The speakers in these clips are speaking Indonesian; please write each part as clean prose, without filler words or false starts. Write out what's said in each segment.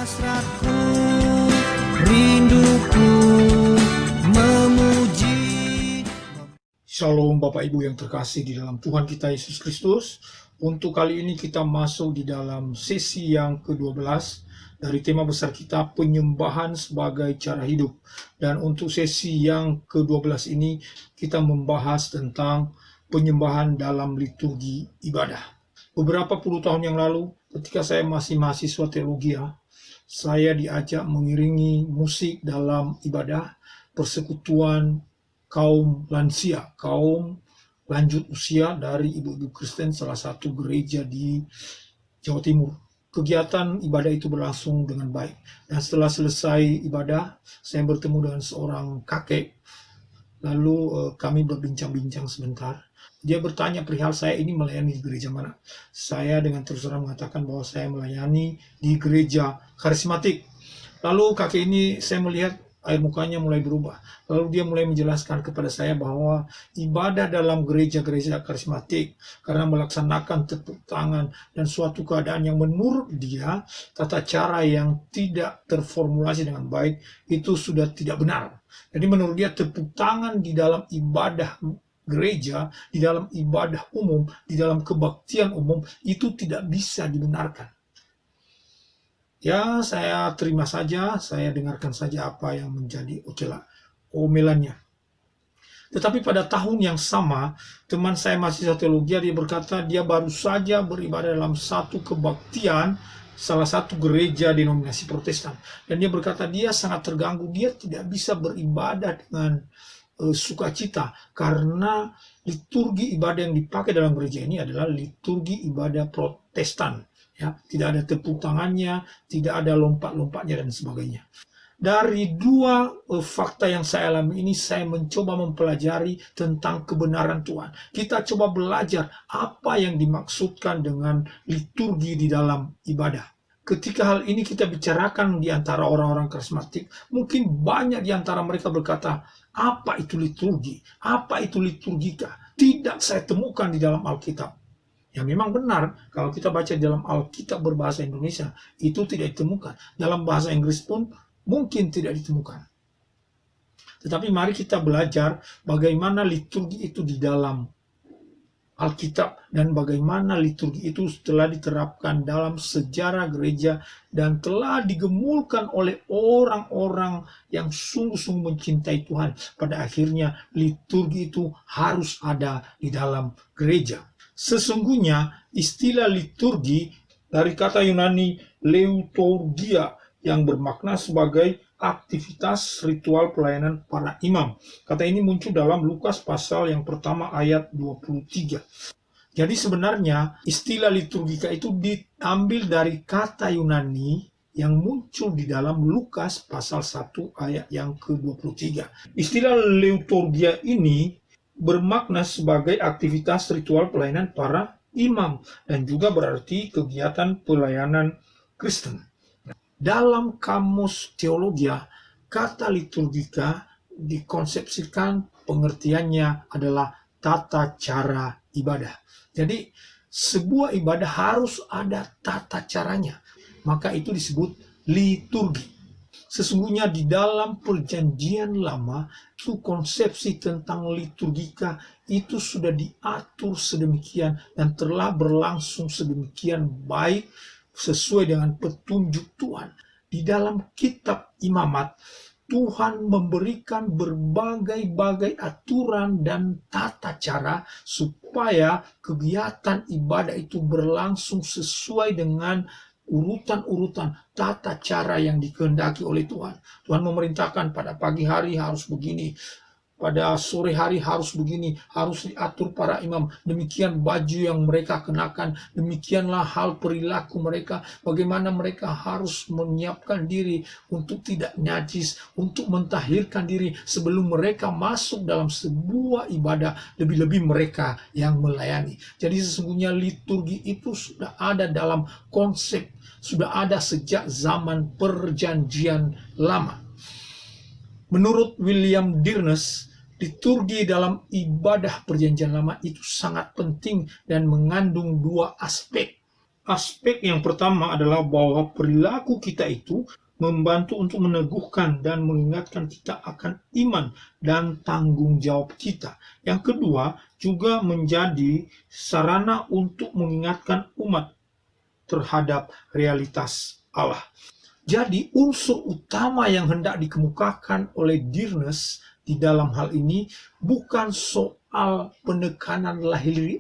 Hasratku, rinduku memuji. Shalom Bapak Ibu yang terkasih di dalam Tuhan kita Yesus Kristus. Untuk kali ini kita masuk di dalam sesi yang ke-12 dari tema besar kita, penyembahan sebagai cara hidup. Dan untuk sesi yang ke-12 ini kita membahas tentang penyembahan dalam liturgi ibadah. Beberapa puluh tahun yang lalu ketika saya masih mahasiswa teologi, saya diajak mengiringi musik dalam ibadah persekutuan kaum lansia, kaum lanjut usia dari ibu-ibu Kristen salah satu gereja di Jawa Timur. Kegiatan ibadah itu berlangsung dengan baik. Dan setelah selesai ibadah, saya bertemu dengan seorang kakek. Lalu kami berbincang-bincang sebentar. Dia bertanya perihal saya ini melayani di gereja mana. Saya dengan terus terang mengatakan bahwa saya melayani di gereja karismatik. Lalu kakek ini, saya melihat air mukanya mulai berubah. Lalu dia mulai menjelaskan kepada saya bahwa ibadah dalam gereja-gereja karismatik karena melaksanakan tepuk tangan dan suatu keadaan yang menurut dia tata cara yang tidak terformulasi dengan baik itu sudah tidak benar. Jadi menurut dia tepuk tangan di dalam ibadah gereja, di dalam ibadah umum, di dalam kebaktian umum itu tidak bisa dibenarkan. Ya, saya terima saja, saya dengarkan saja apa yang menjadi omelannya. Tetapi pada tahun yang sama, teman saya mahasiswa teologi, dia berkata dia baru saja beribadah dalam satu kebaktian salah satu gereja denominasi Protestan. Dan dia berkata dia sangat terganggu, dia tidak bisa beribadah dengan sukacita karena liturgi ibadah yang dipakai dalam gereja ini adalah liturgi ibadah Protestan. Ya, tidak ada tepuk tangannya, tidak ada lompat-lompatnya dan sebagainya. Dari dua fakta yang saya alami ini, saya mencoba mempelajari tentang kebenaran Tuhan. Kita coba belajar apa yang dimaksudkan dengan liturgi di dalam ibadah. Ketika hal ini kita bicarakan di antara orang-orang karismatik, mungkin banyak di antara mereka berkata, apa itu liturgi? Apa itu liturgika? Tidak saya temukan di dalam Alkitab. Ya memang benar, kalau kita baca dalam Alkitab berbahasa Indonesia, itu tidak ditemukan. Dalam bahasa Inggris pun mungkin tidak ditemukan. Tetapi mari kita belajar bagaimana liturgi itu di dalam Alkitab dan bagaimana liturgi itu telah diterapkan dalam sejarah gereja dan telah digemulkan oleh orang-orang yang sungguh-sungguh mencintai Tuhan. Pada akhirnya liturgi itu harus ada di dalam gereja. Sesungguhnya istilah liturgi dari kata Yunani leutorgia yang bermakna sebagai aktivitas ritual pelayanan para imam. Kata ini muncul dalam Lukas pasal yang pertama ayat 23. Jadi sebenarnya istilah liturgika itu diambil dari kata Yunani yang muncul di dalam Lukas pasal 1 ayat yang ke-23. Istilah leutorgia ini bermakna sebagai aktivitas ritual pelayanan para imam dan juga berarti kegiatan pelayanan Kristen. Dalam kamus teologi, kata liturgika dikonsepsikan pengertiannya adalah tata cara ibadah. Jadi sebuah ibadah harus ada tata caranya, maka itu disebut liturgi. Sesungguhnya di dalam perjanjian lama, itu konsepsi tentang liturgika itu sudah diatur sedemikian dan telah berlangsung sedemikian baik sesuai dengan petunjuk Tuhan. Di dalam kitab Imamat, Tuhan memberikan berbagai-bagai aturan dan tata cara supaya kegiatan ibadah itu berlangsung sesuai dengan urutan-urutan tata cara yang dikehendaki oleh Tuhan. Tuhan memerintahkan pada pagi hari harus begini, pada sore hari harus begini, harus diatur para imam, demikian baju yang mereka kenakan, demikianlah hal perilaku mereka, bagaimana mereka harus menyiapkan diri untuk tidak najis, untuk mentahirkan diri sebelum mereka masuk dalam sebuah ibadah, lebih-lebih mereka yang melayani. Jadi sesungguhnya liturgi itu sudah ada dalam konsep, sudah ada sejak zaman perjanjian lama. Menurut William Dearness, liturgi dalam ibadah perjanjian lama itu sangat penting dan mengandung dua aspek. Aspek yang pertama adalah bahwa perilaku kita itu membantu untuk meneguhkan dan mengingatkan kita akan iman dan tanggung jawab kita. Yang kedua, juga menjadi sarana untuk mengingatkan umat terhadap realitas Allah. Jadi unsur utama yang hendak dikemukakan oleh Dearness di dalam hal ini bukan soal penekanan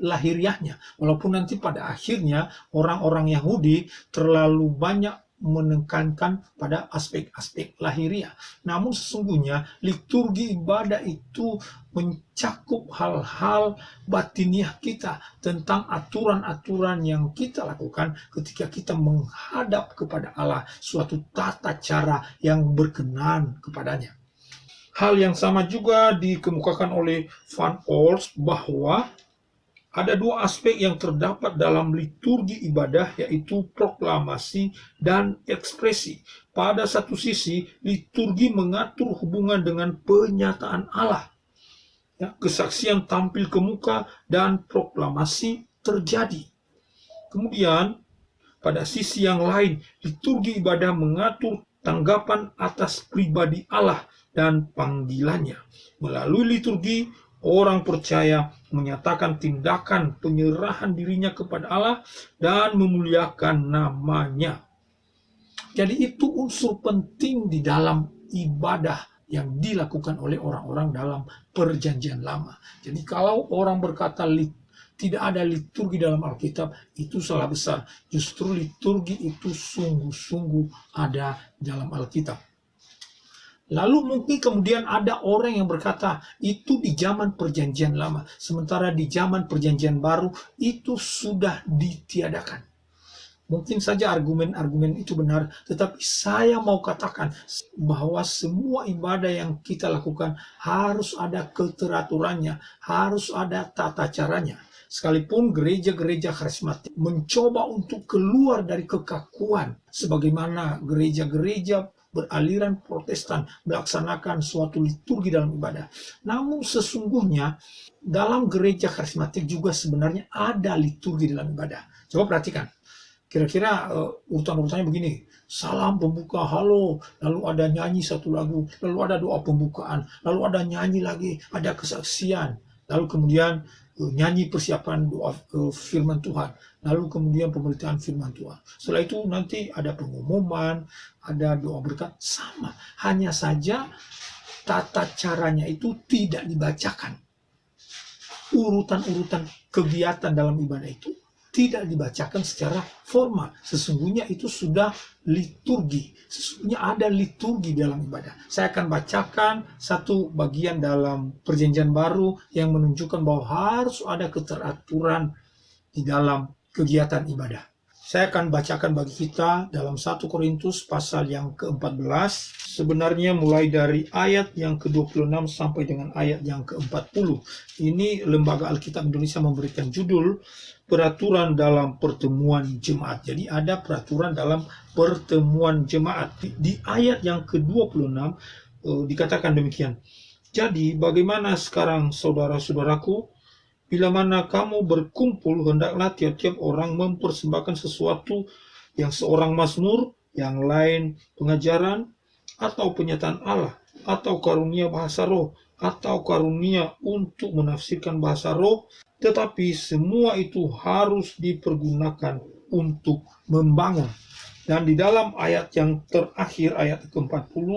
lahiriahnya, walaupun nanti pada akhirnya orang-orang Yahudi terlalu banyak menekankan pada aspek-aspek lahiriah. Namun sesungguhnya liturgi ibadah itu mencakup hal-hal batiniah kita tentang aturan-aturan yang kita lakukan ketika kita menghadap kepada Allah, suatu tata cara yang berkenan kepadanya. Hal yang sama juga dikemukakan oleh Van Ols bahwa ada dua aspek yang terdapat dalam liturgi ibadah, yaitu proklamasi dan ekspresi. Pada satu sisi, liturgi mengatur hubungan dengan penyataan Allah. Ya, kesaksian tampil ke muka dan proklamasi terjadi. Kemudian, pada sisi yang lain, liturgi ibadah mengatur tanggapan atas pribadi Allah dan panggilannya. Melalui liturgi, orang percaya menyatakan tindakan penyerahan dirinya kepada Allah dan memuliakan namanya. Jadi itu unsur penting di dalam ibadah yang dilakukan oleh orang-orang dalam perjanjian lama. Jadi kalau orang berkata tidak ada liturgi dalam Alkitab, itu salah besar. Justru liturgi itu sungguh-sungguh ada dalam Alkitab. Lalu mungkin kemudian ada orang yang berkata itu di zaman perjanjian lama, sementara di zaman perjanjian baru itu sudah ditiadakan. Mungkin saja argumen-argumen itu benar, tetapi saya mau katakan bahwa semua ibadah yang kita lakukan harus ada keteraturannya, harus ada tata caranya. Sekalipun gereja-gereja karismatik mencoba untuk keluar dari kekakuan, sebagaimana gereja-gereja beraliran Protestan melaksanakan suatu liturgi dalam ibadah. Namun sesungguhnya dalam gereja karismatik juga sebenarnya ada liturgi dalam ibadah. Coba perhatikan. Kira-kira urutan-urutannya begini. Salam pembuka, halo, lalu ada nyanyi satu lagu, lalu ada doa pembukaan, lalu ada nyanyi lagi, ada kesaksian, lalu kemudian nyanyi persiapan doa firman Tuhan, lalu kemudian pemberitaan firman Tuhan. Setelah itu nanti ada pengumuman, ada doa berkat, sama. Hanya saja tata caranya itu tidak dibacakan. Urutan-urutan kegiatan dalam ibadah itu tidak dibacakan secara formal. Sesungguhnya itu sudah liturgi. Sesungguhnya ada liturgi dalam ibadah. Saya akan bacakan satu bagian dalam perjanjian baru yang menunjukkan bahwa harus ada keteraturan di dalam kegiatan ibadah. Saya akan bacakan bagi kita dalam 1 Korintus pasal yang ke-14. Sebenarnya mulai dari ayat yang ke-26 sampai dengan ayat yang ke-40. Ini Lembaga Alkitab Indonesia memberikan judul peraturan dalam pertemuan jemaat. Jadi ada peraturan dalam pertemuan jemaat. Di ayat yang ke-26 dikatakan demikian. Jadi bagaimana sekarang saudara-saudaraku? Bila mana kamu berkumpul, hendaklah tiap-tiap orang mempersembahkan sesuatu, yang seorang mazmur, yang lain pengajaran, atau penyataan Allah, atau karunia bahasa roh, atau karunia untuk menafsirkan bahasa roh, tetapi semua itu harus dipergunakan untuk membangun. Dan di dalam ayat yang terakhir, ayat ke-40,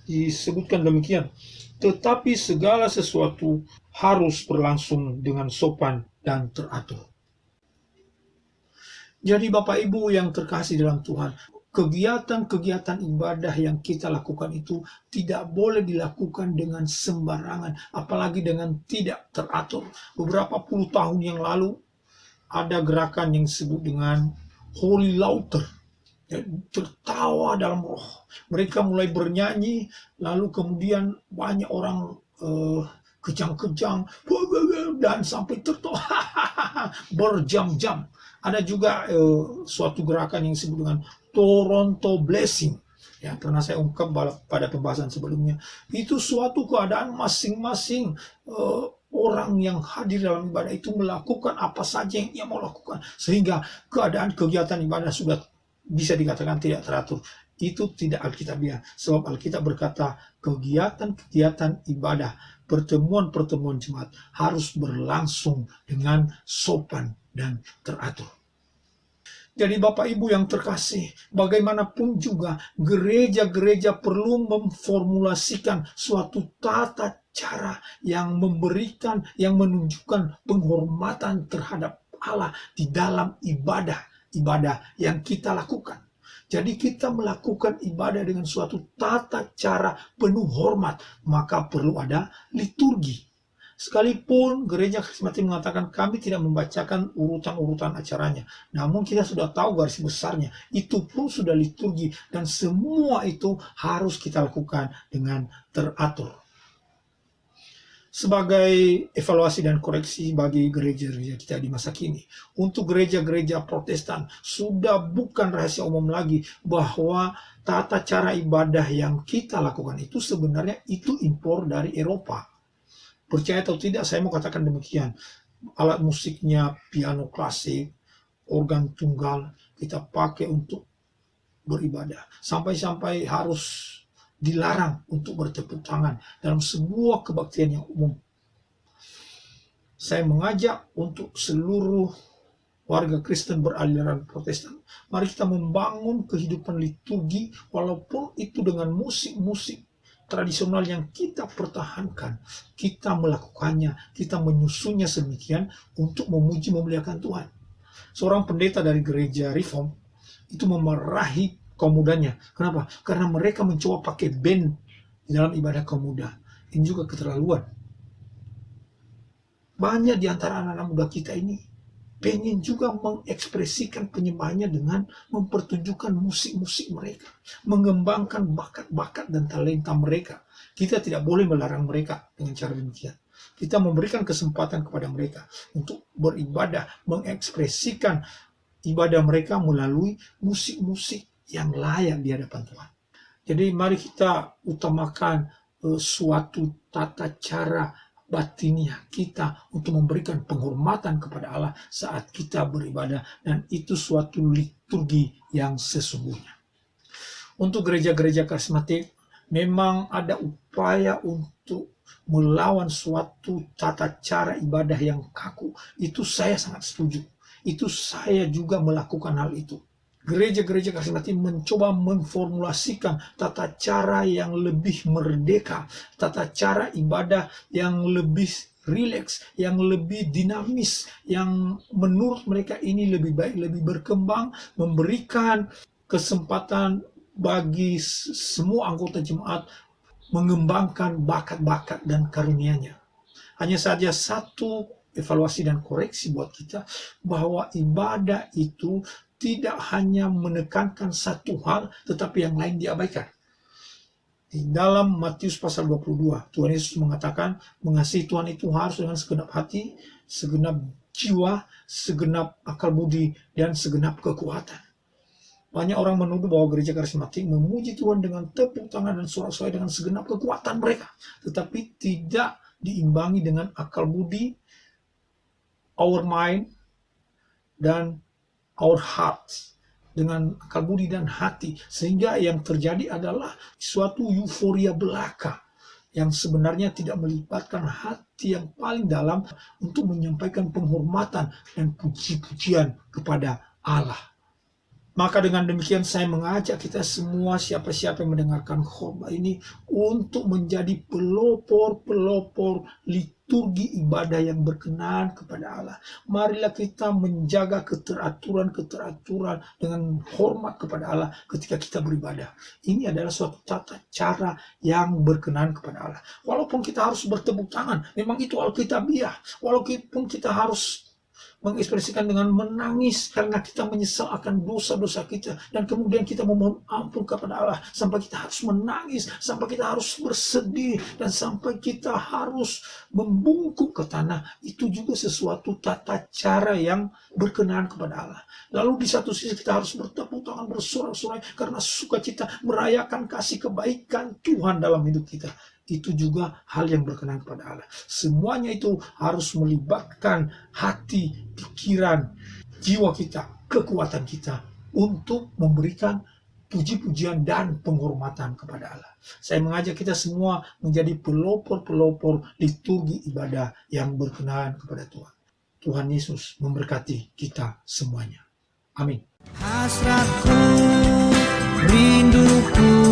disebutkan demikian. Tetapi segala sesuatu harus berlangsung dengan sopan dan teratur. Jadi Bapak Ibu yang terkasih dalam Tuhan, kegiatan-kegiatan ibadah yang kita lakukan itu tidak boleh dilakukan dengan sembarangan, apalagi dengan tidak teratur. Beberapa puluh tahun yang lalu ada gerakan yang disebut dengan Holy Laughter, tertawa dalam roh. Mereka mulai bernyanyi, lalu kemudian banyak orang kejang-kejang dan sampai tertawa berjam-jam. Ada juga suatu gerakan yang disebut dengan Toronto Blessing. Ya, pernah saya ungkap pada pembahasan sebelumnya. Itu suatu keadaan masing-masing orang yang hadir dalam ibadah itu melakukan apa saja yang ia mau lakukan, sehingga keadaan kegiatan ibadah sudah bisa dikatakan tidak teratur. Itu tidak Alkitabiah, sebab Alkitab berkata kegiatan-kegiatan ibadah, pertemuan-pertemuan jemaat harus berlangsung dengan sopan dan teratur. Jadi Bapak Ibu yang terkasih, bagaimanapun juga gereja-gereja perlu memformulasikan suatu tata cara yang memberikan, yang menunjukkan penghormatan terhadap Allah di dalam ibadah yang kita lakukan. Jadi kita melakukan ibadah dengan suatu tata cara penuh hormat, maka perlu ada liturgi. Sekalipun gereja Karismatik mengatakan kami tidak membacakan urutan-urutan acaranya, namun kita sudah tahu garis besarnya, itu pun sudah liturgi, dan semua itu harus kita lakukan dengan teratur. Sebagai evaluasi dan koreksi bagi gereja-gereja kita di masa kini, untuk gereja-gereja Protestan sudah bukan rahasia umum lagi bahwa tata cara ibadah yang kita lakukan itu sebenarnya itu impor dari Eropa. Percaya atau tidak, saya mau katakan demikian. Alat musiknya piano klasik, organ tunggal kita pakai untuk beribadah. Sampai-sampai harus dilarang untuk bertepuk tangan dalam sebuah kebaktian yang umum. Saya mengajak untuk seluruh warga Kristen beraliran Protestan, mari kita membangun kehidupan liturgi, walaupun itu dengan musik-musik tradisional yang kita pertahankan, kita melakukannya, kita menyusunnya sedemikian untuk memuji memuliakan Tuhan. Seorang pendeta dari gereja Reform itu memarahi kaum mudanya. Kenapa? Karena mereka mencoba pakai band di dalam ibadah kaum muda. Ini juga keterlaluan. Banyak di antara anak-anak muda kita ini pengen juga mengekspresikan penyembahnya dengan mempertunjukkan musik-musik mereka, mengembangkan bakat-bakat dan talenta mereka. Kita tidak boleh melarang mereka dengan cara demikian. Kita memberikan kesempatan kepada mereka untuk beribadah, mengekspresikan ibadah mereka melalui musik-musik yang layak di hadapan Tuhan. Jadi mari kita utamakan suatu tata cara batiniah kita untuk memberikan penghormatan kepada Allah saat kita beribadah, dan itu suatu liturgi yang sesungguhnya. Untuk gereja-gereja karismatik memang ada upaya untuk melawan suatu tata cara ibadah yang kaku. Itu saya sangat setuju. Itu saya juga melakukan hal itu. Gereja-gereja karismatik mencoba memformulasikan tata cara yang lebih merdeka, tata cara ibadah yang lebih rileks, yang lebih dinamis, yang menurut mereka ini lebih baik, lebih berkembang, memberikan kesempatan bagi semua anggota jemaat mengembangkan bakat-bakat dan karunia-Nya. Hanya saja satu evaluasi dan koreksi buat kita, bahwa ibadah itu tidak hanya menekankan satu hal, tetapi yang lain diabaikan. Di dalam Matius pasal 22, Tuhan Yesus mengatakan, mengasihi Tuhan itu harus dengan segenap hati, segenap jiwa, segenap akal budi, dan segenap kekuatan. Banyak orang menuduh bahwa gereja karismatik memuji Tuhan dengan tepuk tangan dan sorak-sorai dengan segenap kekuatan mereka, tetapi tidak diimbangi dengan akal budi, our mind, dan our hearts, dengan akal budi dan hati, sehingga yang terjadi adalah suatu euforia belaka yang sebenarnya tidak melibatkan hati yang paling dalam untuk menyampaikan penghormatan dan puji-pujian kepada Allah. Maka dengan demikian saya mengajak kita semua, siapa-siapa yang mendengarkan khotbah ini, untuk menjadi pelopor-pelopor liturgi ibadah yang berkenan kepada Allah. Marilah kita menjaga keteraturan-keteraturan dengan hormat kepada Allah ketika kita beribadah. Ini adalah suatu tata cara yang berkenan kepada Allah. Walaupun kita harus bertepuk tangan, memang itu alkitabiah. Walaupun kita harus mengekspresikan dengan menangis karena kita menyesal akan dosa-dosa kita, dan kemudian kita memohon ampun kepada Allah sampai kita harus menangis, sampai kita harus bersedih, dan sampai kita harus membungkuk ke tanah. Itu juga sesuatu tata cara yang berkenan kepada Allah. Lalu di satu sisi kita harus bertepuk tangan, bersorak-sorai karena sukacita merayakan kasih kebaikan Tuhan dalam hidup kita. Itu juga hal yang berkenan kepada Allah. Semuanya itu harus melibatkan hati, pikiran, jiwa kita, kekuatan kita untuk memberikan puji-pujian dan penghormatan kepada Allah. Saya mengajak kita semua menjadi pelopor-pelopor liturgi ibadah yang berkenan kepada Tuhan. Tuhan Yesus memberkati kita semuanya. Amin. Hasratku, rinduku